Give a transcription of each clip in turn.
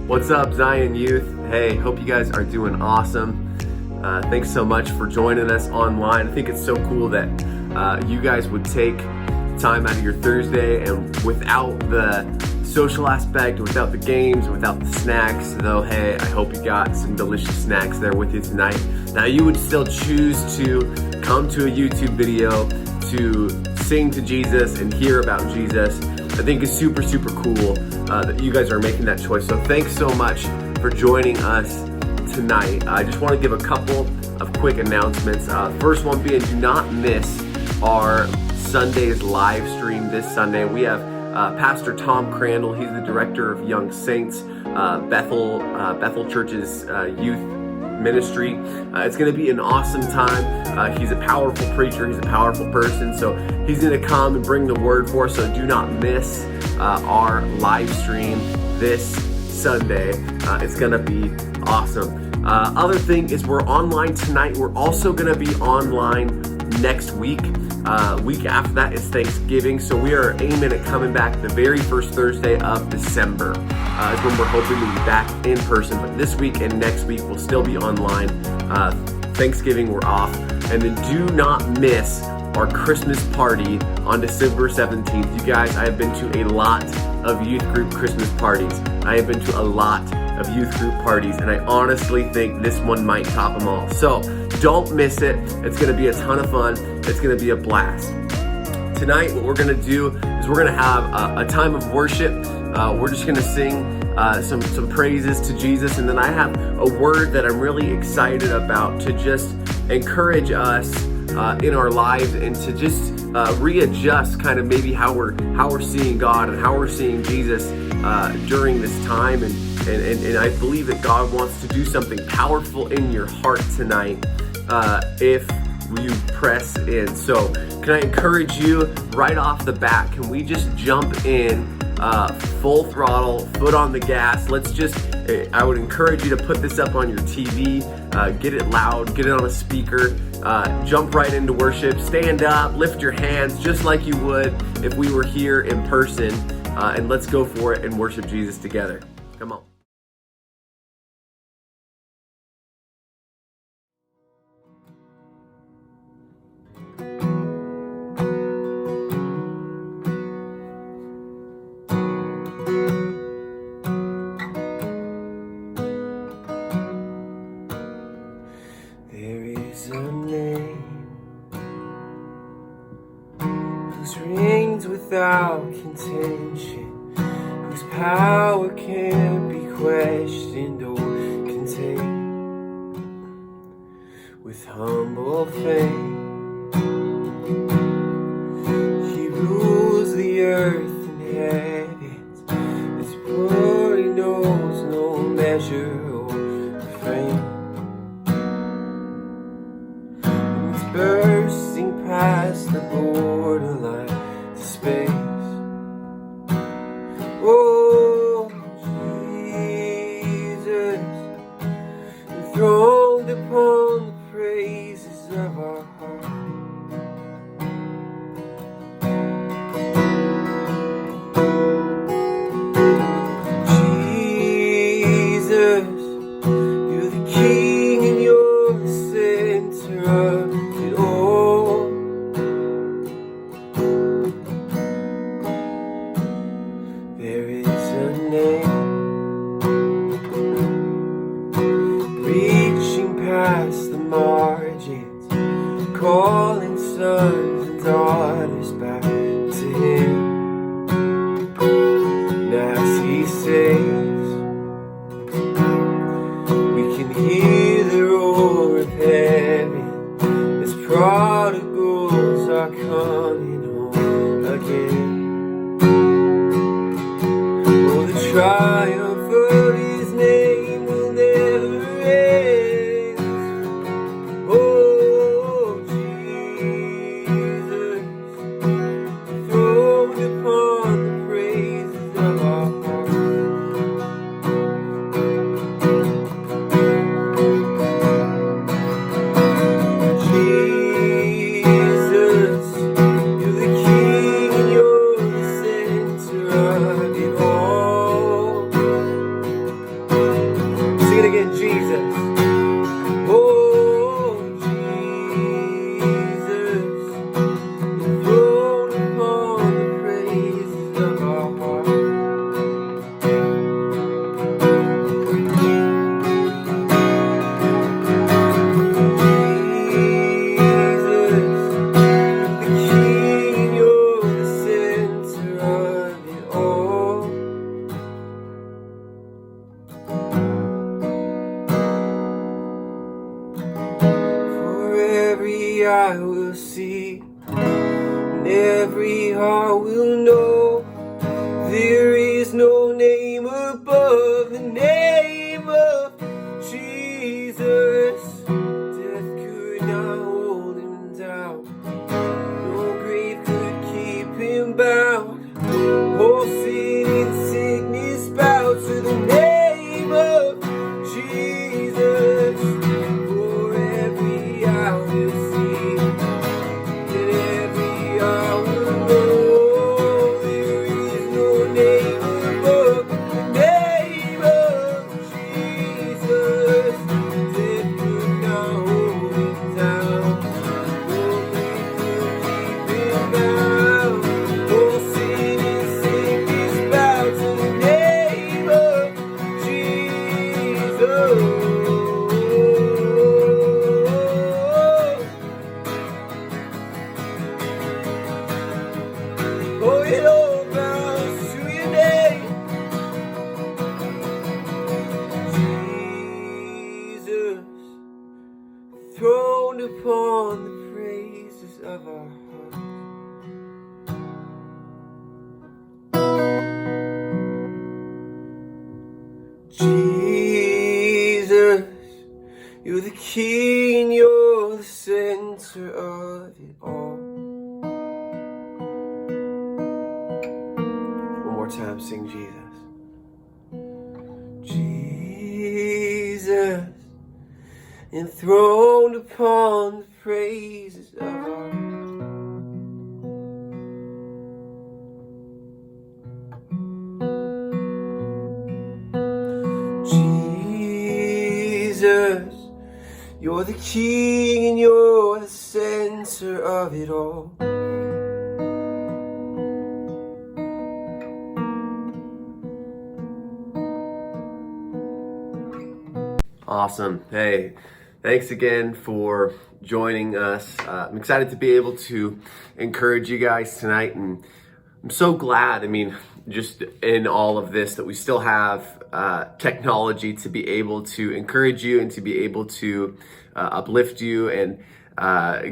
What's up, Zion Youth? Hey, hope you guys are doing awesome. Thanks so much for joining us online. I think it's so cool that you guys would take time out of your Thursday, and without the social aspect, without the games, without the snacks, though, hey, I hope you got some delicious snacks there with you tonight. Now, you would still choose to come to a YouTube video to sing to Jesus and hear about Jesus. I think it's super, super cool that you guys are making that choice. So thanks so much for joining us tonight. I just want to give a couple of quick announcements. First one being, do not miss our Sunday's live stream this Sunday. We have Pastor Tom Crandall. He's the director of Young Saints, Bethel Church's youth ministry. It's going to be an awesome time. He's a powerful preacher. He's a powerful person. So he's going to come and bring the word for us. So do not miss our live stream this Sunday. It's going to be awesome. Other thing is, we're online tonight. We're also going to be online next week. Week after that is Thanksgiving, so we are aiming at coming back the very first Thursday of December. Is when we're hoping to be back in person, but this week and next week we'll still be online. Thanksgiving we're off, and then do not miss our Christmas party on December 17th. You guys, I have been to a lot of youth group Christmas parties. I have been to a lot of youth group parties, and I honestly think this one might top them all. So don't miss it. It's going to be a ton of fun. It's going to be a blast. Tonight, what we're going to do is we're going to have a time of worship. We're just going to sing some praises to Jesus, and then I have a word that I'm really excited about to just encourage us in our lives, and to just readjust kind of maybe how we're seeing God and how we're seeing Jesus during this time. And I believe that God wants to do something powerful in your heart tonight if you press in. So can I encourage you right off the bat, can we just jump in full throttle, foot on the gas? I would encourage you to put this up on your TV, get it loud, get it on a speaker, jump right into worship, stand up, lift your hands just like you would if we were here in person, and let's go for it and worship Jesus together. Come on. Without contention, whose power can't be questioned or contained. With humble faith, he rules the earth and heavens. His glory knows no measure or refrain. And he's bursting past the borderline space. Oh, Jesus, enthroned upon the praises of our heart. Jesus, you're the King and you're the center of it all. There is a name reaching past the margins, calling sons and daughters back to him. And as he saves, we can hear the roar of heaven as prodigals are coming home again. Triumph of his name will never end. Oh, Jesus. every eye will see, and every heart will know there is no name above the name of Jesus. Death could not hold him down, no grave could keep him bound. All sin and sickness bow to the name of Jesus. For every eye will see, and every eye will know there is no name above the name of Jesus. Death could not hold him down, no grave could keep him bound. All sin and sickness bow to the name of Jesus. Oh, it all bows to your name, Jesus, throned upon the praises of our hearts. Jesus, you're the key and you're the center of it all. One more time, sing Jesus. Jesus, enthroned upon the praises of our hearts. Jesus, you're the king and you're the center of it all. Awesome. Hey, thanks again for joining us. I'm excited to be able to encourage you guys tonight, and I'm so glad, just in all of this, that we still have technology to be able to encourage you and to be able to uplift you and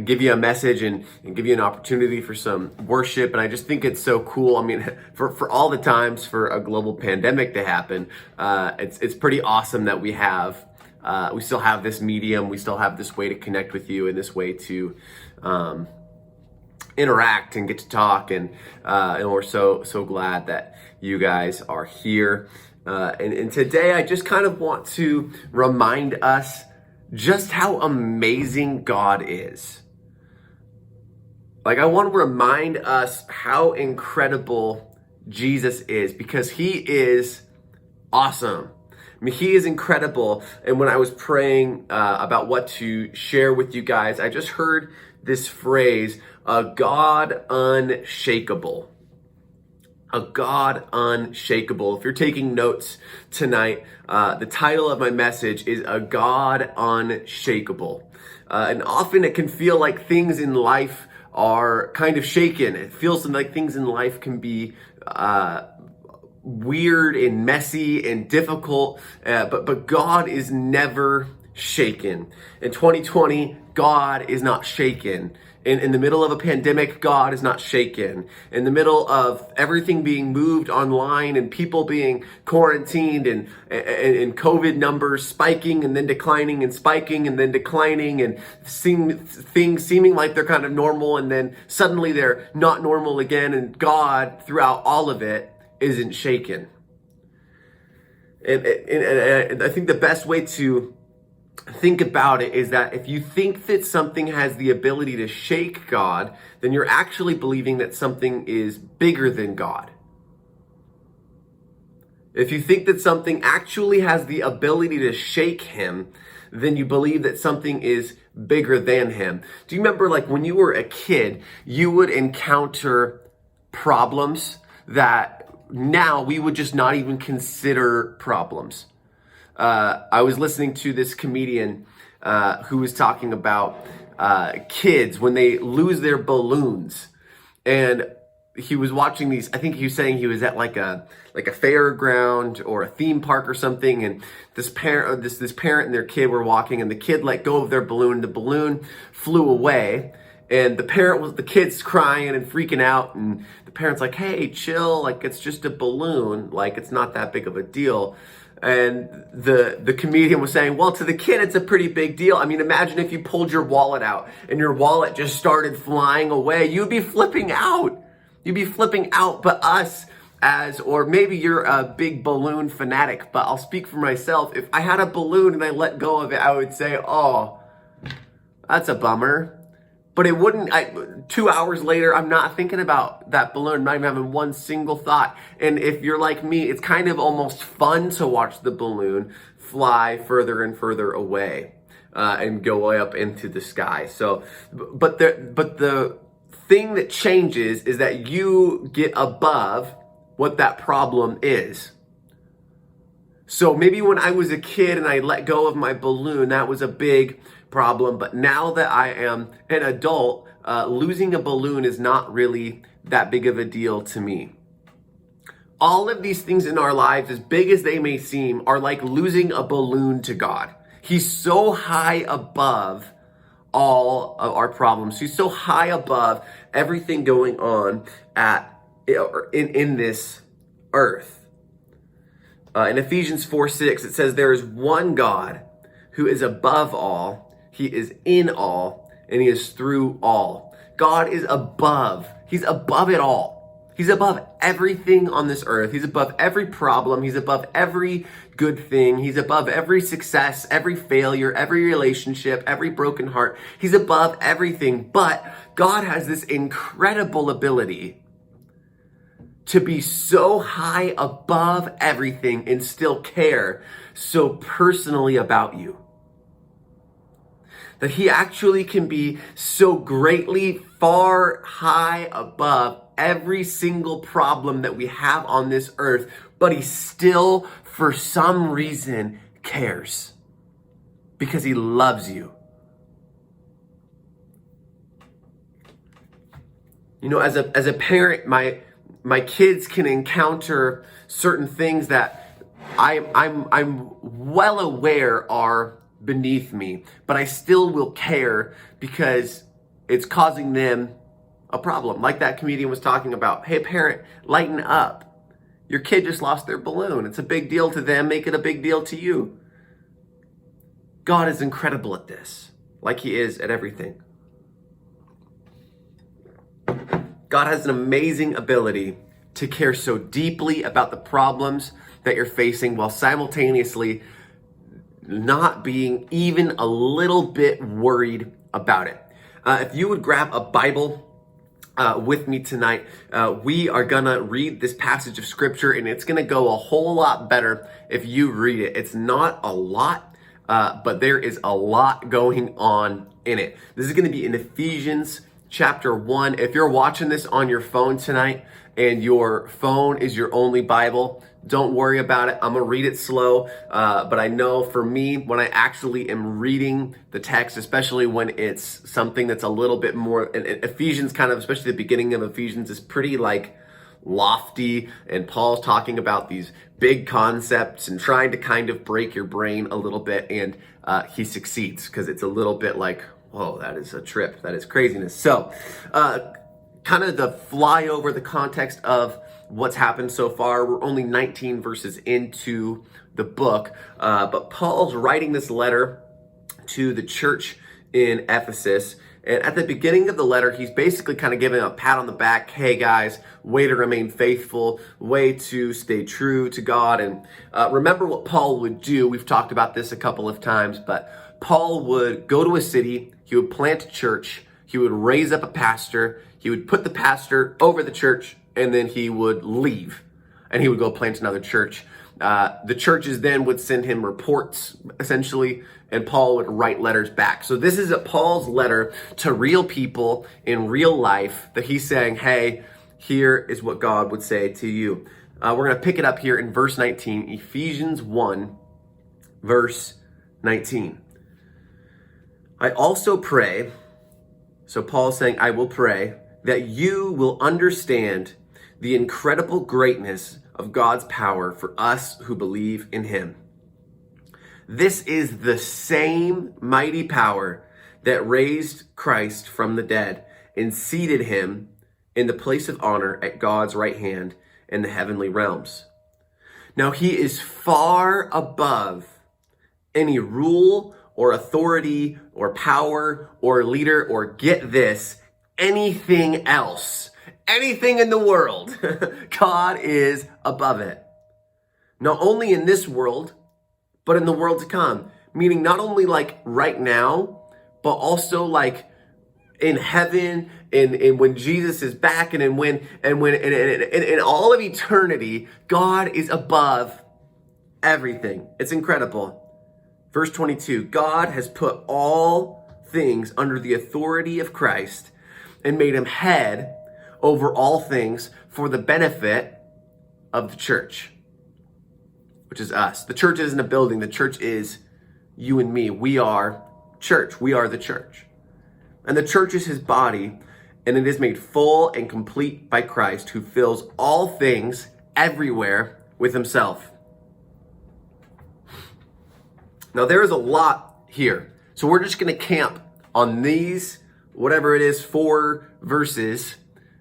give you a message and give you an opportunity for some worship. And I just think it's so cool. For all the times for a global pandemic to happen, it's pretty awesome that we still have this medium, we still have this way to connect with you and this way to interact and get to talk, and we're so glad that you guys are here. And today I just kind of want to remind us just how amazing God is. Like, I want to remind us how incredible Jesus is, because he is awesome. He is incredible. And when I was praying about what to share with you guys, I just heard this phrase, a God unshakable. A God unshakable. If you're taking notes tonight, the title of my message is A God Unshakable. And often it can feel like things in life are kind of shaken. It feels like things in life can be weird and messy and difficult, but God is never shaken. In 2020, God is not shaken. In the middle of a pandemic, God is not shaken. In the middle of everything being moved online and people being quarantined and COVID numbers spiking and then declining and spiking and then declining, and things seeming like they're kind of normal and then suddenly they're not normal again, and God, throughout all of it, isn't shaken. And I think the best way to think about it is that if you think that something has the ability to shake God, then you're actually believing that something is bigger than God. If you think that something actually has the ability to shake him, then you believe that something is bigger than him. Do you remember, like, when you were a kid, you would encounter problems that now we would just not even consider problems? I was listening to this comedian who was talking about kids when they lose their balloons. And he was watching these, I think he was saying he was at like a fairground or a theme park or something, and this parent and their kid were walking, and the kid let go of their balloon. The balloon flew away, and the kid's crying and freaking out, and the parent's like, hey, chill, like it's just a balloon, like it's not that big of a deal. And the comedian was saying, well, to the kid, it's a pretty big deal. I mean, imagine if you pulled your wallet out and your wallet just started flying away. You'd be flipping out. But us or maybe you're a big balloon fanatic, but I'll speak for myself. If I had a balloon and I let go of it, I would say, oh, that's a bummer. But it wouldn't, 2 hours later, I'm not thinking about that balloon. I'm not even having one single thought. And if you're like me, it's kind of almost fun to watch the balloon fly further and further away and go way up into the sky. So, but the thing that changes is that you get above what that problem is. So maybe when I was a kid and I let go of my balloon, that was a big problem. But now that I am an adult, losing a balloon is not really that big of a deal to me. All of these things in our lives, as big as they may seem, are like losing a balloon to God. He's so high above all of our problems. He's so high above everything going on in this earth. In Ephesians 4:6, it says, there is one God who is above all, he is in all, and he is through all. God is above. He's above it all. He's above everything on this earth. He's above every problem. He's above every good thing. He's above every success, every failure, every relationship, every broken heart. He's above everything. But God has this incredible ability to be so high above everything and still care so personally about you. That he actually can be so greatly far high above every single problem that we have on this earth, but he still, for some reason, cares. Because he loves you. You know, as a parent, my kids can encounter certain things that I'm well aware are beneath me, but I still will care because it's causing them a problem. Like that comedian was talking about, hey parent, lighten up. Your kid just lost their balloon. It's a big deal to them. Make it a big deal to you. God is incredible at this, like he is at everything. God has an amazing ability to care so deeply about the problems that you're facing while simultaneously not being even a little bit worried about it. If you would grab a Bible with me tonight, we are gonna read this passage of scripture, and it's gonna go a whole lot better if you read it. It's not a lot, but there is a lot going on in it. This is gonna be in Ephesians chapter 1. If you're watching this on your phone tonight and your phone is your only Bible, don't worry about it. I'm going to read it slow, but I know for me, when I actually am reading the text, especially when it's something that's a little bit more, and Ephesians kind of, especially the beginning of Ephesians, is pretty like lofty, and Paul's talking about these big concepts and trying to kind of break your brain a little bit, and he succeeds because it's a little bit like, whoa, that is a trip, that is craziness. So kind of the fly over the context of what's happened so far. We're only 19 verses into the book, but Paul's writing this letter to the church in Ephesus. And at the beginning of the letter, he's basically kind of giving a pat on the back. Hey guys, way to remain faithful, way to stay true to God. And remember what Paul would do. We've talked about this a couple of times, but Paul would go to a city, he would plant a church, he would raise up a pastor, he would put the pastor over the church, and then he would leave and he would go plant another church. The churches then would send him reports, essentially, and Paul would write letters back. So this is Paul's letter to real people in real life that he's saying, hey, here is what God would say to you. We're going to pick it up here in verse 19, Ephesians 1, verse 19. I also pray, so Paul is saying, I will pray that you will understand the incredible greatness of God's power for us who believe in him. This is the same mighty power that raised Christ from the dead and seated him in the place of honor at God's right hand in the heavenly realms. Now he is far above any rule or authority or power or leader or, get this, anything else. Anything in the world. God is above it. Not only in this world, but in the world to come. Meaning not only like right now, but also like in heaven, and when Jesus is back, and in all of eternity, God is above everything. It's incredible. Verse 22, God has put all things under the authority of Christ and made him head over all things for the benefit of the church, which is us. The church isn't a building. The church is you and me. We are church. We are the church. And the church is his body, and it is made full and complete by Christ, who fills all things everywhere with himself. Now, there is a lot here. So we're just going to camp on these, whatever it is, 4 verses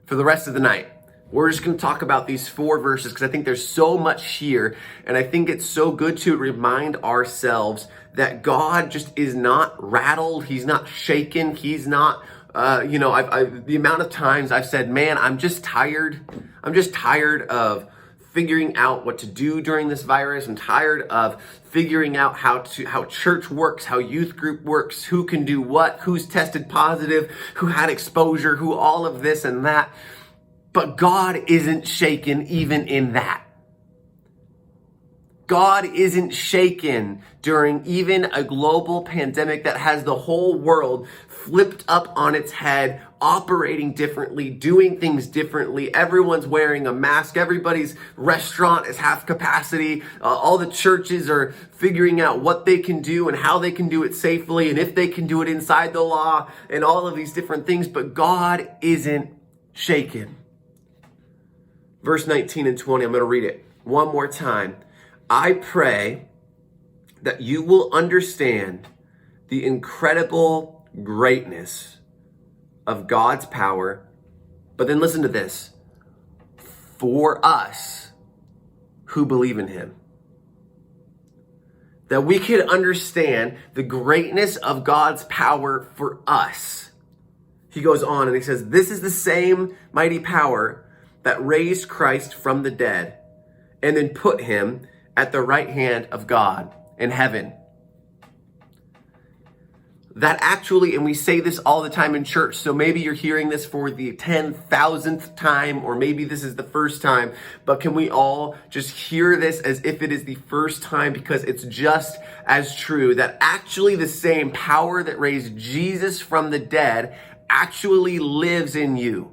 for the rest of the night. We're just going to talk about these 4 verses because I think there's so much here. And I think it's so good to remind ourselves that God just is not rattled. He's not shaken. He's not, the amount of times I've said, man, I'm just tired. I'm just tired of figuring out what to do during this virus. I'm tired of figuring out how church works, how youth group works, who can do what, who's tested positive, who had exposure, who all of this and that. But God isn't shaken even in that. God isn't shaken during even a global pandemic that has the whole world flipped up on its head, operating differently, doing things differently. Everyone's wearing a mask. Everybody's restaurant is half capacity. All the churches are figuring out what they can do and how they can do it safely and if they can do it inside the law and all of these different things. But God isn't shaken. Verse 19 and 20, I'm going to read it one more time. I pray that you will understand the incredible greatness of God's power. But then listen to this. For us who believe in him. That we can understand the greatness of God's power for us. He goes on and he says, this is the same mighty power that raised Christ from the dead and then put him at the right hand of God in heaven. That actually, and we say this all the time in church, so maybe you're hearing this for the 10,000th time, or maybe this is the first time, but can we all just hear this as if it is the first time, because it's just as true that actually the same power that raised Jesus from the dead actually lives in you.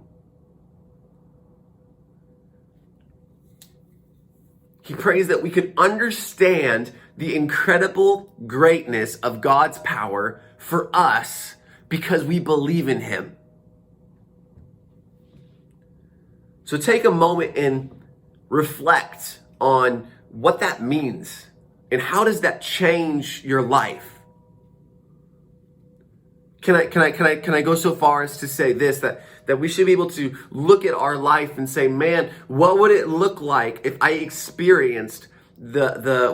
He prays that we could understand the incredible greatness of God's power for us because we believe in him. So take a moment and reflect on what that means and how does that change your life? Can I go so far as to say this, that we should be able to look at our life and say, man, what would it look like if I experienced the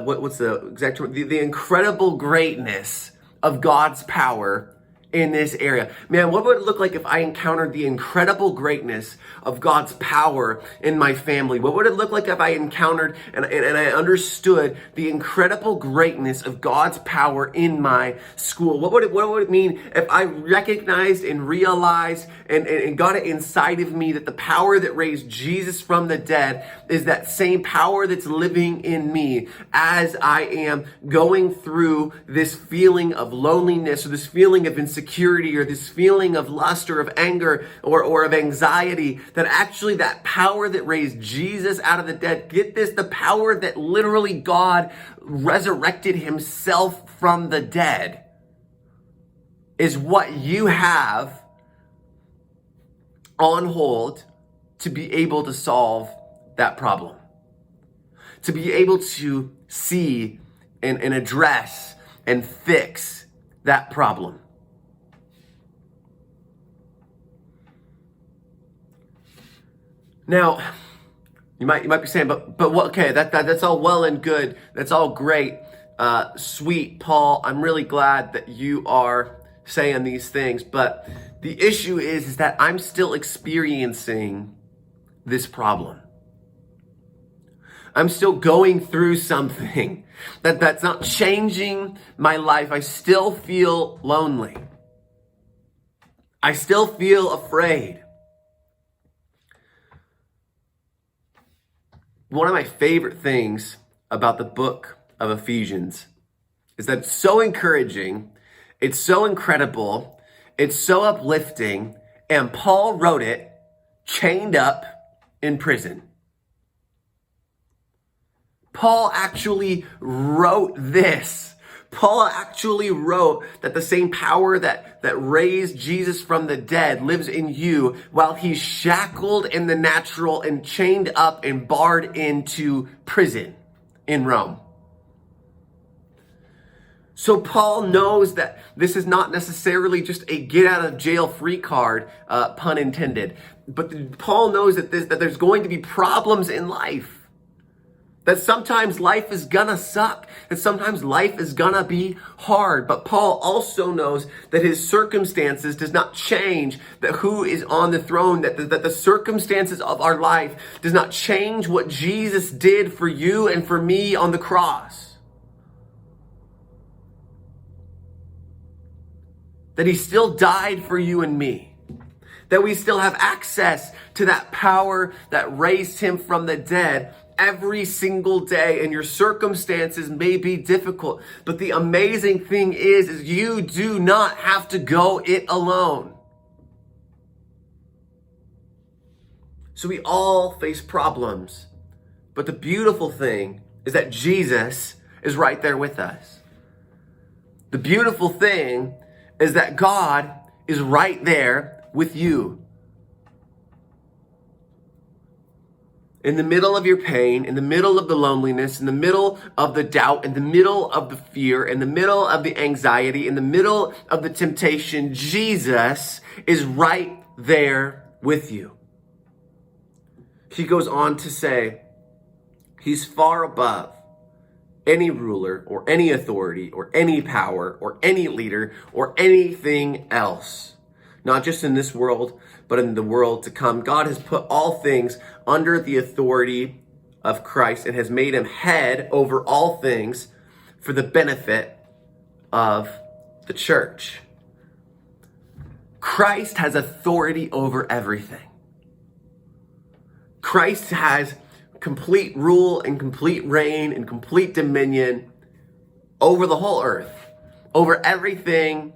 incredible greatness of God's power in this area? Man, what would it look like if I encountered the incredible greatness of God's power in my family? What would it look like if I encountered and I understood the incredible greatness of God's power in my school? What would it mean if I recognized and realized and got it inside of me that the power that raised Jesus from the dead is that same power that's living in me as I am going through this feeling of loneliness or this feeling of insecurity or this feeling of lust or of anger or of anxiety, that actually that power that raised Jesus out of the dead, get this, the power that literally God resurrected himself from the dead is what you have on hold to be able to solve that problem, to be able to see and address and fix that problem. Now, you might be saying, but what? Okay, that's all well and good. That's all great, sweet, Paul. I'm really glad that you are saying these things. But the issue is that I'm still experiencing this problem. I'm still going through something that's not changing my life. I still feel lonely. I still feel afraid. One of my favorite things about the book of Ephesians is that it's so encouraging, it's so incredible, it's so uplifting, and Paul wrote it chained up in prison. Paul actually wrote this. Paul actually wrote that the same power that raised Jesus from the dead lives in you while he's shackled in the natural and chained up and barred into prison in Rome. So Paul knows that this is not necessarily just a get out of jail free card, pun intended. But Paul knows that there's going to be problems in life. That sometimes life is gonna suck, that sometimes life is gonna be hard. But Paul also knows that his circumstances does not change, that who is on the throne, that the circumstances of our life does not change what Jesus did for you and for me on the cross. That he still died for you and me. That we still have access to that power that raised him from the dead every single day, and your circumstances may be difficult, but the amazing thing is you do not have to go it alone. So we all face problems, but the beautiful thing is that Jesus is right there with us. The beautiful thing is that God is right there with you. In the middle of your pain, in the middle of the loneliness, in the middle of the doubt, in the middle of the fear, in the middle of the anxiety, in the middle of the temptation, Jesus is right there with you. He goes on to say, he's far above any ruler or any authority or any power or any leader or anything else. Not just in this world, but in the world to come. God has put all things under the authority of Christ and has made him head over all things for the benefit of the church. Christ has authority over everything. Christ has complete rule and complete reign and complete dominion over the whole earth, over everything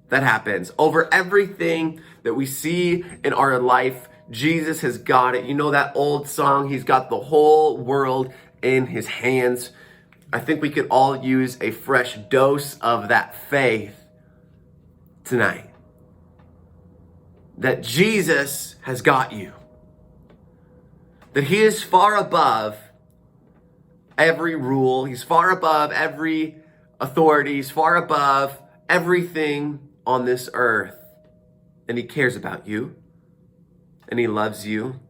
that happens, over everything that we see in our life. Jesus has got it. You know that old song, he's got the whole world in his hands. I think we could all use a fresh dose of that faith tonight. That Jesus has got you. That he is far above every rule. He's far above every authority. He's far above everything on this earth. And he cares about you. And he loves you.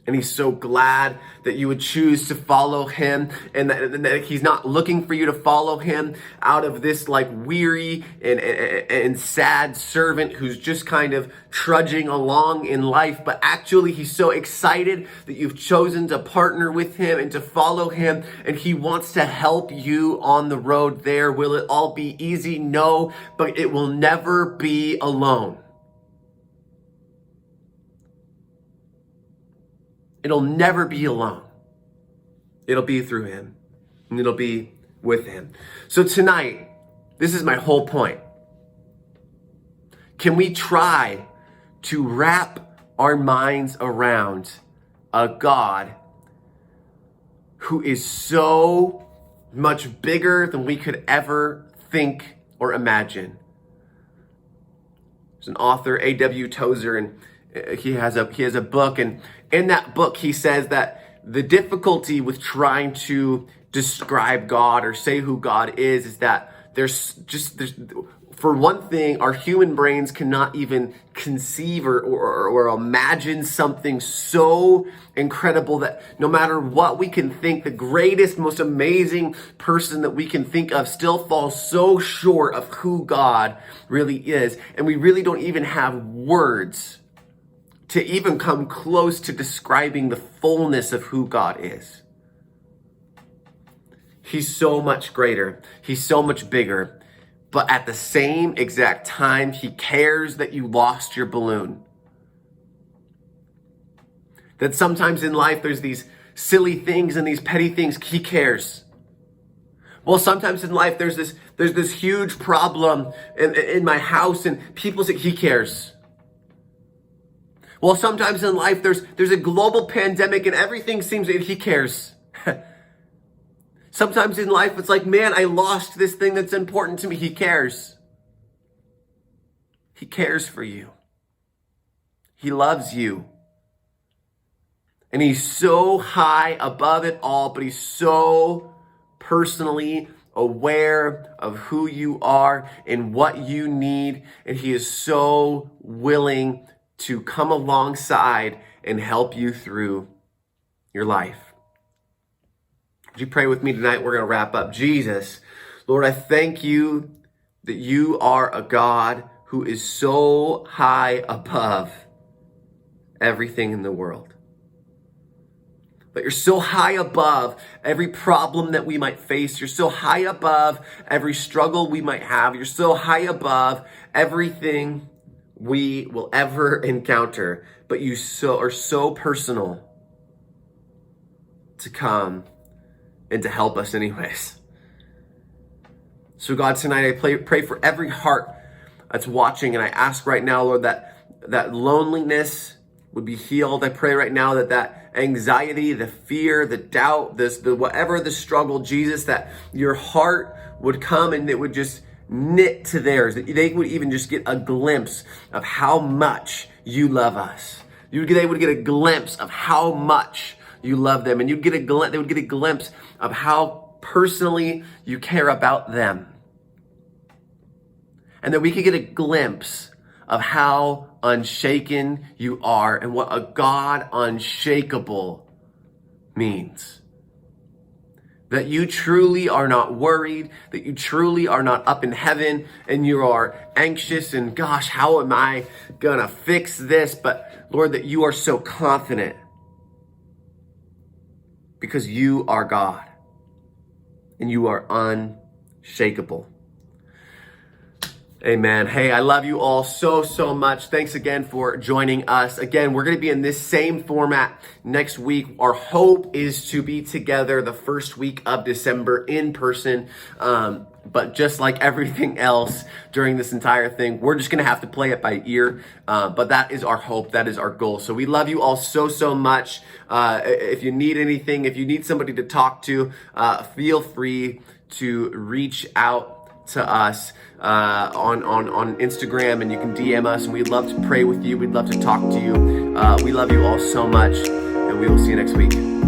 And he's so glad that you would choose to follow him, and that he's not looking for you to follow him out of this like weary and sad servant who's just kind of trudging along in life. But actually he's so excited that you've chosen to partner with him and to follow him. And he wants to help you on the road there. Will it all be easy? No, but it will never be alone. It'll never be alone. It'll be through him, and it'll be with him. So tonight, this is my whole point. Can we try to wrap our minds around a God who is so much bigger than we could ever think or imagine? There's an author, A.W. Tozer, and he has a book, and in that book he says that the difficulty with trying to describe God or say who God is that there's for one thing, our human brains cannot even conceive or imagine something so incredible that no matter what we can think, the greatest, most amazing person that we can think of still falls so short of who God really is. And we really don't even have words to even come close to describing the fullness of who God is. He's so much greater. He's so much bigger. But at the same exact time, he cares that you lost your balloon. That sometimes in life, there's these silly things and these petty things. He cares. Well, sometimes in life, there's this huge problem in my house and people say, he cares. Well, sometimes in life, there's a global pandemic and everything seems that he cares. Sometimes in life, it's like, man, I lost this thing that's important to me. He cares. He cares for you. He loves you. And he's so high above it all, but he's so personally aware of who you are and what you need. And he is so willing to come alongside and help you through your life. Would you pray with me tonight? We're going to wrap up. Jesus, Lord, I thank you that you are a God who is so high above everything in the world. But you're so high above every problem that we might face. You're so high above every struggle we might have. You're so high above everything we will ever encounter. But you are so personal to come and to help us anyways. So God, tonight I pray for every heart that's watching, and I ask right now, Lord, that loneliness would be healed. I pray right now that anxiety, the fear, the doubt, the whatever the struggle, Jesus, that your heart would come and it would just knit to theirs, that they would even just get a glimpse of how much you love us. They would get a glimpse of how much you love them, and they would get a glimpse of how personally you care about them. And that we could get a glimpse of how unshaken you are and what a God unshakable means. That you truly are not worried, that you truly are not up in heaven and you are anxious and gosh, how am I gonna fix this? But Lord, that you are so confident because you are God and you are unshakable. Amen. Hey, I love you all so much. Thanks again for joining us. Again, we're going to be in this same format next week. Our hope is to be together the first week of December in person. But just like everything else during this entire thing, we're just going to have to play it by ear. But that is our hope. That is our goal. So we love you all so much. If you need anything, if you need somebody to talk to, feel free to reach out to us on Instagram, and you can DM us, and we'd love to pray with you. We'd love to talk to you. We love you all so much, and we will see you next week.